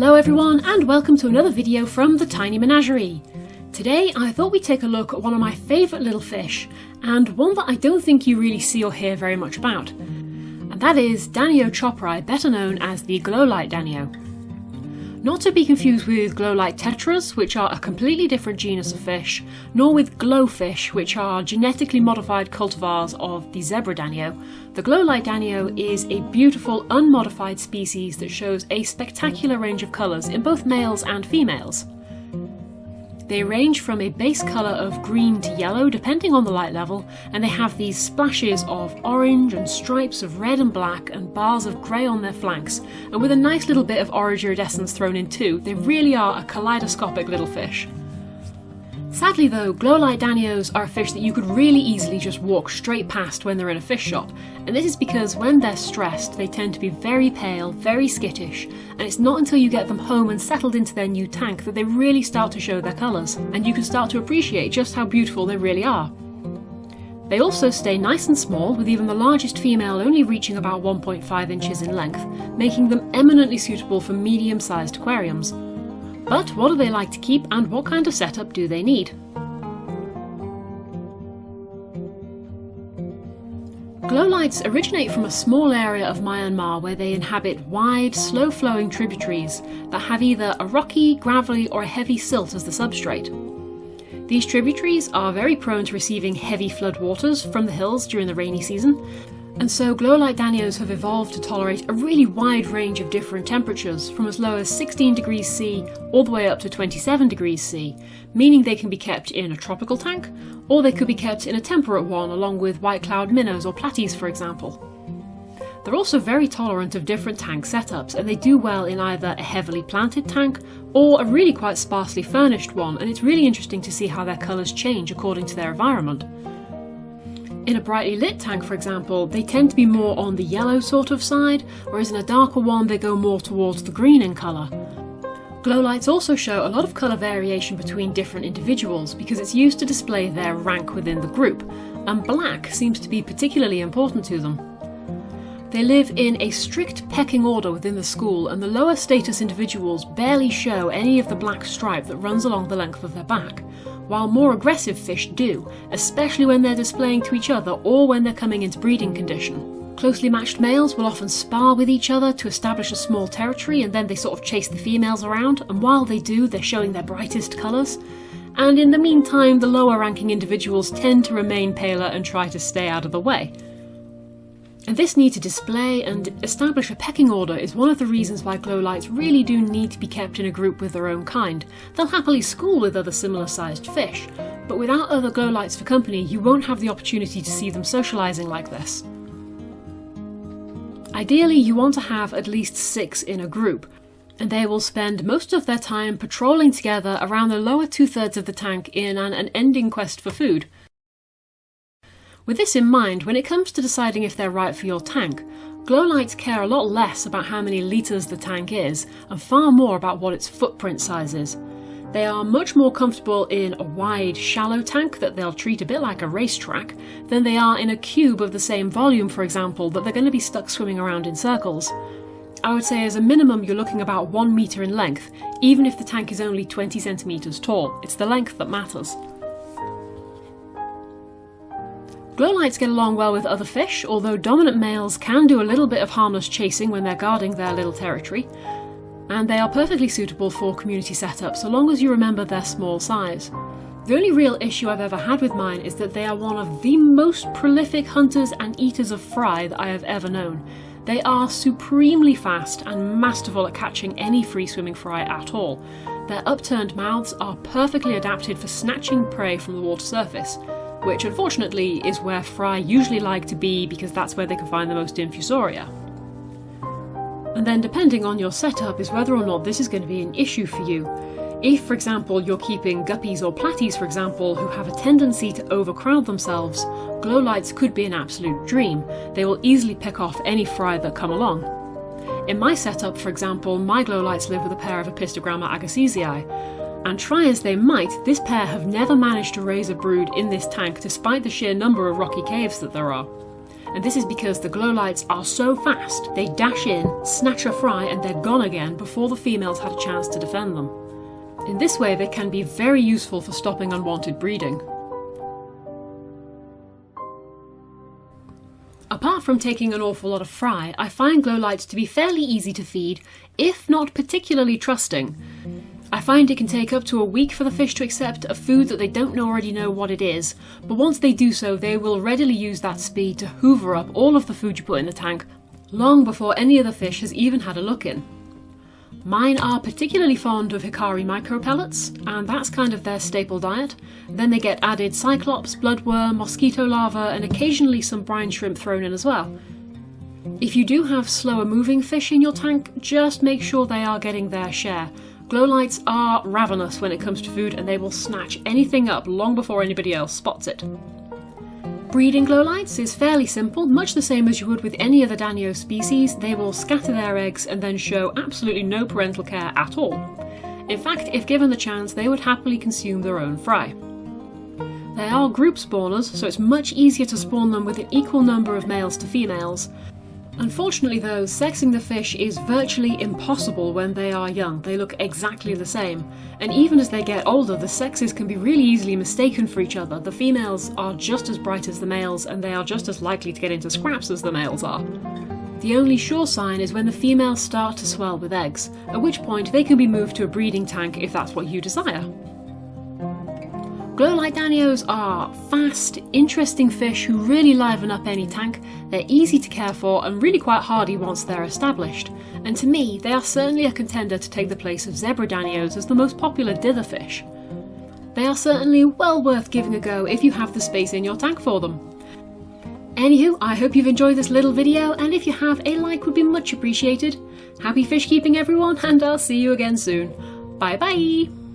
Hello everyone and welcome to another video from the Tiny Menagerie. Today I thought we'd take a look at one of my favourite little fish, and one that I don't think you really see or hear very much about. And that is Danio choprai, better known as the Glowlight Danio. Not to be confused with Glowlight tetras, which are a completely different genus of fish, nor with glowfish, which are genetically modified cultivars of the zebra danio. The Glowlight danio is a beautiful, unmodified species that shows a spectacular range of colours in both males and females. They range from a base colour of green to yellow depending on the light level, and they have these splashes of orange and stripes of red and black and bars of grey on their flanks, and with a nice little bit of orange iridescence thrown in too. They really are a kaleidoscopic little fish. Sadly though, Glowlight Danios are a fish that you could really easily just walk straight past when they're in a fish shop, and this is because when they're stressed they tend to be very pale, very skittish, and it's not until you get them home and settled into their new tank that they really start to show their colours, and you can start to appreciate just how beautiful they really are. They also stay nice and small, with even the largest female only reaching about 1.5 inches in length, making them eminently suitable for medium-sized aquariums. But what do they like to keep, and what kind of setup do they need? Glowlights originate from a small area of Myanmar where they inhabit wide, slow-flowing tributaries that have either a rocky, gravelly or a heavy silt as the substrate. These tributaries are very prone to receiving heavy floodwaters from the hills during the rainy season, and so Glowlight Danios have evolved to tolerate a really wide range of different temperatures, from as low as 16 degrees C all the way up to 27 degrees C, meaning they can be kept in a tropical tank, or they could be kept in a temperate one along with white cloud minnows or platies, for example. They're also very tolerant of different tank setups, and they do well in either a heavily planted tank or a really quite sparsely furnished one, and it's really interesting to see how their colours change according to their environment. In a brightly lit tank, for example, they tend to be more on the yellow sort of side, whereas in a darker one they go more towards the green in colour. Glowlights also show a lot of colour variation between different individuals because it's used to display their rank within the group, and black seems to be particularly important to them. They live in a strict pecking order within the school, and the lower status individuals barely show any of the black stripe that runs along the length of their back, while more aggressive fish do, especially when they're displaying to each other or when they're coming into breeding condition. Closely matched males will often spar with each other to establish a small territory, and then they sort of chase the females around, and while they do, they're showing their brightest colours. And in the meantime, the lower ranking individuals tend to remain paler and try to stay out of the way. And this need to display and establish a pecking order is one of the reasons why Glowlights really do need to be kept in a group with their own kind. They'll happily school with other similar sized fish, but without other Glowlights for company, you won't have the opportunity to see them socialising like this. Ideally, you want to have at least 6 in a group, and they will spend most of their time patrolling together around the lower 2/3 of the tank in an unending quest for food. With this in mind, when it comes to deciding if they're right for your tank, Glowlights care a lot less about how many litres the tank is, and far more about what its footprint size is. They are much more comfortable in a wide, shallow tank that they'll treat a bit like a racetrack than they are in a cube of the same volume, for example, that they're going to be stuck swimming around in circles. I would say as a minimum you're looking about 1 metre in length, even if the tank is only 20 centimetres tall. It's the length that matters. Glowlights get along well with other fish, although dominant males can do a little bit of harmless chasing when they're guarding their little territory, and they are perfectly suitable for community setups so long as you remember their small size. The only real issue I've ever had with mine is that they are one of the most prolific hunters and eaters of fry that I have ever known. They are supremely fast and masterful at catching any free-swimming fry at all. Their upturned mouths are perfectly adapted for snatching prey from the water surface, which unfortunately is where fry usually like to be because that's where they can find the most infusoria. And then depending on your setup is whether or not this is going to be an issue for you. If, for example, you're keeping guppies or platies, for example, who have a tendency to overcrowd themselves, Glowlights could be an absolute dream. They will easily pick off any fry that come along. In my setup, for example, my Glowlights live with a pair of Apistogramma agassizii, and try as they might, this pair have never managed to raise a brood in this tank despite the sheer number of rocky caves that there are. and this is because the Glowlights are so fast, they dash in, snatch a fry, and they're gone again before the females had a chance to defend them. In this way, they can be very useful for stopping unwanted breeding. Apart from taking an awful lot of fry, I find Glowlights to be fairly easy to feed, if not particularly trusting. I find it can take up to a week for the fish to accept a food that they don't already know what it is, but once they do so, they will readily use that speed to hoover up all of the food you put in the tank, long before any other fish has even had a look in. Mine are particularly fond of Hikari micro pellets, and that's kind of their staple diet. Then they get added cyclops, bloodworm, mosquito larvae, and occasionally some brine shrimp thrown in as well. If you do have slower moving fish in your tank, just make sure they are getting their share. Glowlights are ravenous when it comes to food, and they will snatch anything up long before anybody else spots it. Breeding Glowlights is fairly simple, much the same as you would with any other Danios species. They will scatter their eggs and then show absolutely no parental care at all. In fact, if given the chance, they would happily consume their own fry. They are group spawners, so it's much easier to spawn them with an equal number of males to females. Unfortunately though, sexing the fish is virtually impossible when they are young. They look exactly the same, and even as they get older, the sexes can be really easily mistaken for each other. The females are just as bright as the males, and they are just as likely to get into scraps as the males are. The only sure sign is when the females start to swell with eggs, at which point they can be moved to a breeding tank if that's what you desire. Glowlight Danios are fast, interesting fish who really liven up any tank. They're easy to care for and really quite hardy once they're established. And to me, they are certainly a contender to take the place of zebra Danios as the most popular dither fish. They are certainly well worth giving a go if you have the space in your tank for them. Anywho, I hope you've enjoyed this little video, and if you have, a like would be much appreciated. Happy fish keeping everyone, and I'll see you again soon. Bye bye!